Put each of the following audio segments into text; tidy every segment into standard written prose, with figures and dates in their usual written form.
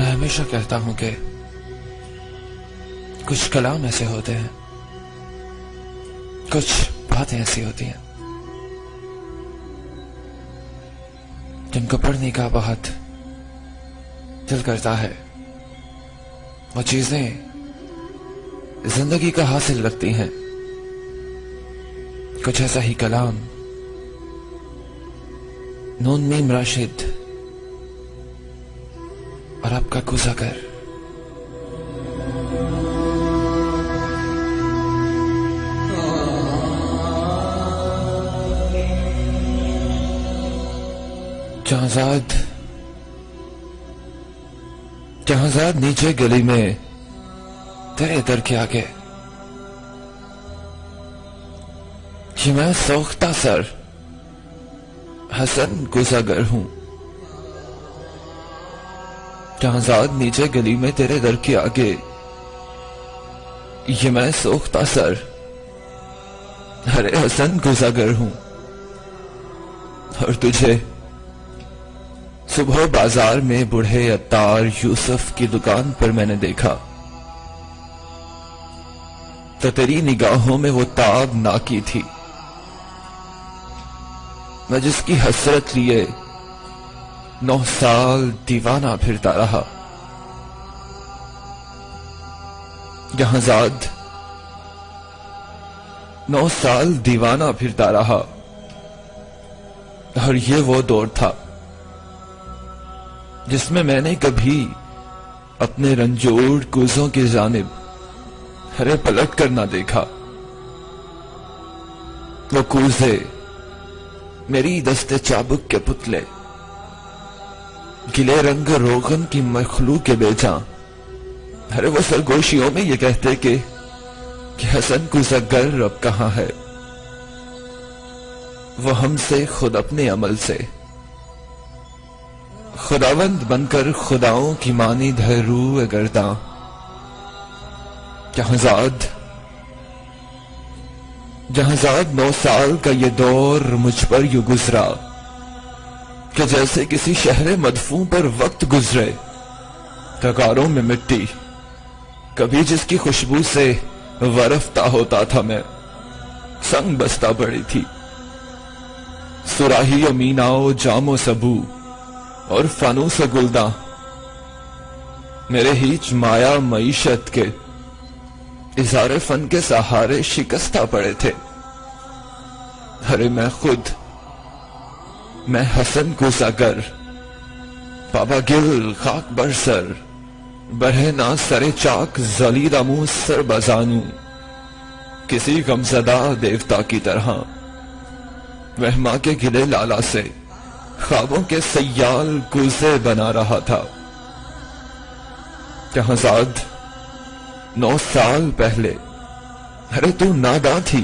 میں ہمیشہ کہتا ہوں کہ کچھ کلام ایسے ہوتے ہیں، کچھ باتیں ایسی ہوتی ہیں جن کو پڑھنے کا بہت دل کرتا ہے. وہ چیزیں زندگی کا حاصل رکھتی ہیں. کچھ ایسا ہی کلام نون میم راشد اور آپ کا کوزہ گر. جہاں نیچے گلی میں تیرے در کے آگے، کہ میں سوختہ سر حسن کوزہ گر ہوں. جہاں نیچے گلی میں تیرے در کے آگے، یہ میں سوختہ سر ہرے حسن کوزہ گر ہوں. اور تجھے صبح بازار میں بوڑھے عطار یوسف کی دکان پر میں نے دیکھا تو تیری نگاہوں میں وہ تاب نہ کی تھی. میں جس کی حسرت لیے 9 سال دیوانہ پھرتا رہا. جہاں 9 سال دیوانہ پھرتا رہا. اور یہ وہ دور تھا جس میں نے کبھی اپنے رنجوڑ کوزوں کی جانب ہرے پلٹ کر نہ دیکھا. وہ کوزے میری دست چابک کے پتلے، گلے رنگ روغن کی مخلوق کے بیجاں، ہرے وہ سرگوشیوں میں یہ کہتے کہ حسن کوزہ گر اب کہاں ہے. وہ ہم سے خود اپنے عمل سے خداوند بن کر خداؤں کی مانی دھرو گرداں. جہاں 9 سال کا یہ دور مجھ پر یوں گزرا کہ جیسے کسی شہر مدفون پر وقت گزرے. تغاروں میں مٹی کبھی جس کی خوشبو سے ورفتہ ہوتا تھا، میں سنگ بستہ پڑی تھی. سراہی و میناؤ جام و سبو اور فانوس و گلداں میرے ہیچ مایا معیشت کے اظہار فن کے سہارے شکستہ پڑے تھے. ارے میں حسن کوزہ گر، بابا گل خاک برسر، برہے نا سر چاک زلیدہ منہ سر بزانوں، کسی غمزدہ دیوتا کی طرح وہما کے گلے لالا سے خوابوں کے سیال کوزے بنا رہا تھا. جہاں 9 سال پہلے ارے تو ناداں تھی،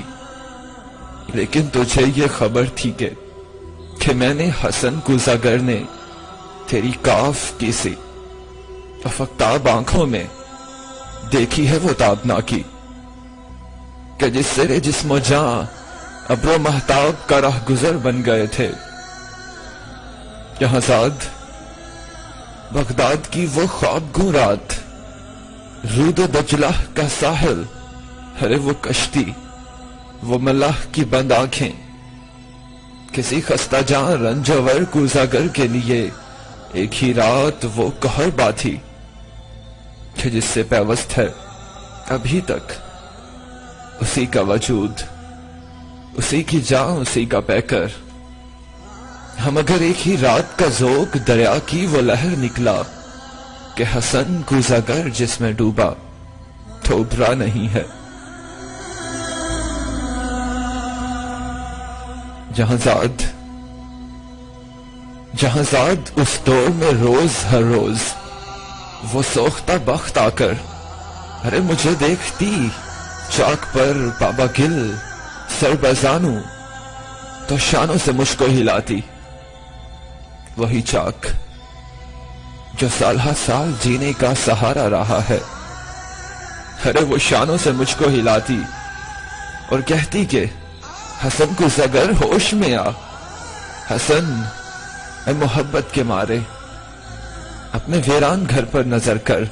لیکن تجھے یہ خبر تھی کہ میں نے حسن کوزہ گر نے تیری کاف کی سی افقتاب آنکھوں میں دیکھی ہے وہ تابناکی کہ جس سے جسم و جاں ابر و مہتاب کا راہ گزر بن گئے تھے. جہاں بغداد کی وہ خواب گوں رات، رود و دجلہ کا ساحل، ارے وہ کشتی، وہ ملاح کی بند آنکھیں، کسی خستہ جاں رنجور کوزہ گر کے لیے ایک ہی رات وہ کہربا تھی کہ جس سے پیوست ہے ابھی تک اسی کا وجود، اسی کی جان، اسی کا پیکر. ہم اگر ایک ہی رات کا ذوق دریا کی وہ لہر نکلا کہ حسن کوزہ گر جس میں ڈوبا تو ابھرا نہیں ہے. جہاں اس دور میں روز ہر روز وہ سوختہ بخت آ کر ارے مجھے دیکھتی چاک پر بابا گل سر بزانوں تو شانوں سے مجھ کو ہلاتی. وہی چاک جو سالہ سال جینے کا سہارا رہا ہے، ارے وہ شانوں سے مجھ کو ہلاتی اور کہتی کہ حسن کوزہ گر ہوش میں آ. حسن اے محبت کے مارے اپنے ویران گھر پر نظر کر،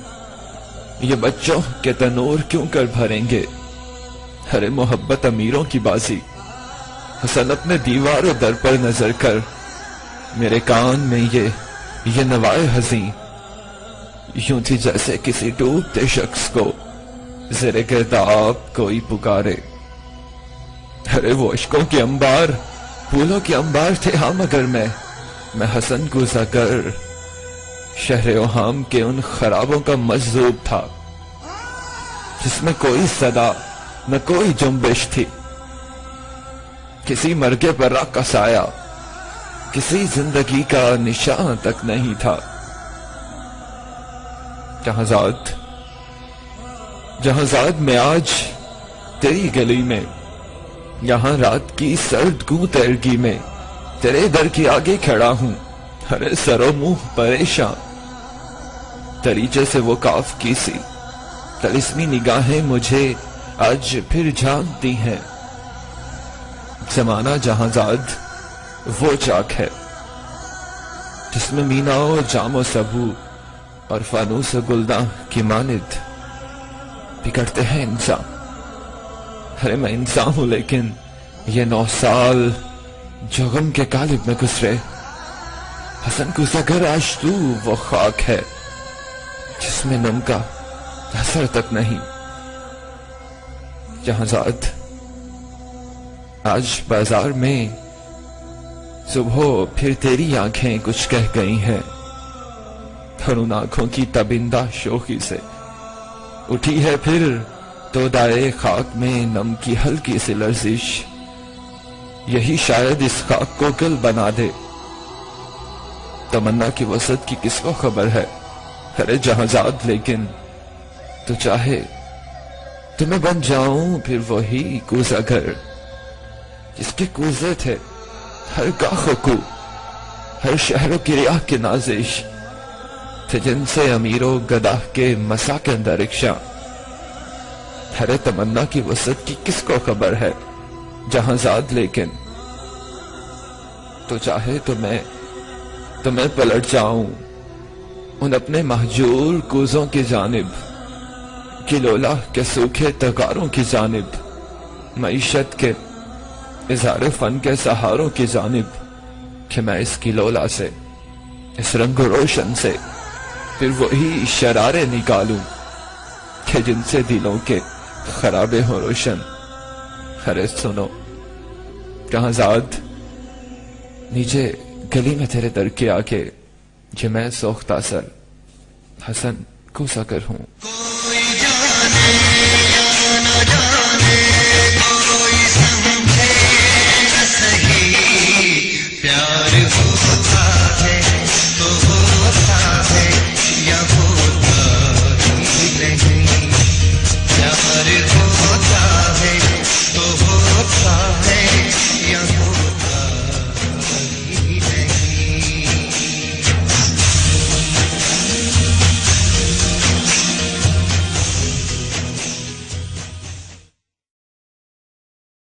یہ بچوں کے تنور کیوں کر بھریں گے؟ ارے محبت امیروں کی بازی، حسن اپنے دیوار و در پر نظر کر، میرے کان میں یہ نوائے حزیں یوں تھی جیسے کسی ڈوبتے شخص کو زیر گرداب کوئی پکارے۔ ارے وہ عشقوں کے انبار، پھولوں کے انبار تھے ہاں، مگر میں حسن گوزہ گر شہر اوہام کے ان خرابوں کا مجذوب تھا، جس میں کوئی صدا نہ کوئی جنبش تھی، کسی مرگے پر راہ کا سایہ، کسی زندگی کا نشان تک نہیں تھا۔ جہاں زاد میں آج تیری گلی میں، یہاں رات کی سرد گوں تیرگی میں تیرے در کے آگے کھڑا ہوں، ارے سر و منہ پریشاں، دریچے سے وہ کاف کی سی طلسمی نگاہیں مجھے آج پھر جھانکتی ہیں۔ زمانہ جہاں زاد وہ چاک ہے جس میں مینا و جام و سبو اور فانوس و گلداں کی مانند بگڑتے ہیں انسان۔ ارے میں انسان ہوں، لیکن یہ 9 سال جو غم کے قالب میں گزرے، حسن کو زگر آج تو وہ خاک ہے جس میں نم کا اثر تک نہیں۔ جہاں زاد آج بازار میں صبح پھر تیری آنکھیں کچھ کہہ گئی ہیں، اور ان آنکھوں کی تبندہ شوخی سے اٹھی ہے پھر تو دائے خاک میں نم کی ہلکی سی لرزش، یہی شاید اس خاک کو گل بنا دے۔ تمنا کی وسعت کی کس کو خبر ہے؟ ارے جہاں زاد لیکن تو چاہے تو میں بن جاؤں پھر وہی کوزہ گھر جس کے کوزے تھے ہر گاہ و کو، ہر شہر و گریہ کے نازش تھے، جن سے امیر و گداہ کے مساکن رکشا۔ ارے تمنا کی وسعت کی کس کو خبر ہے؟ جہاں زاد لیکن تو چاہے تو میں پلٹ جاؤں ان اپنے مہجور کوزوں کی جانب، گلولہ کے سوکھے تغاروں کی جانب، معیشت کے اظہار فن کے سہاروں کی جانب، کہ میں اس گلولہ سے، اس رنگ و روشن سے پھر وہی شرارے نکالوں کہ جن سے دلوں کے خرابے ہوں روشن۔ ارے سنو کہاں زاد، نیچے گلی میں تیرے در کے آگے، کہ میں سوختہ سر حسن کوزہ گر ہوں۔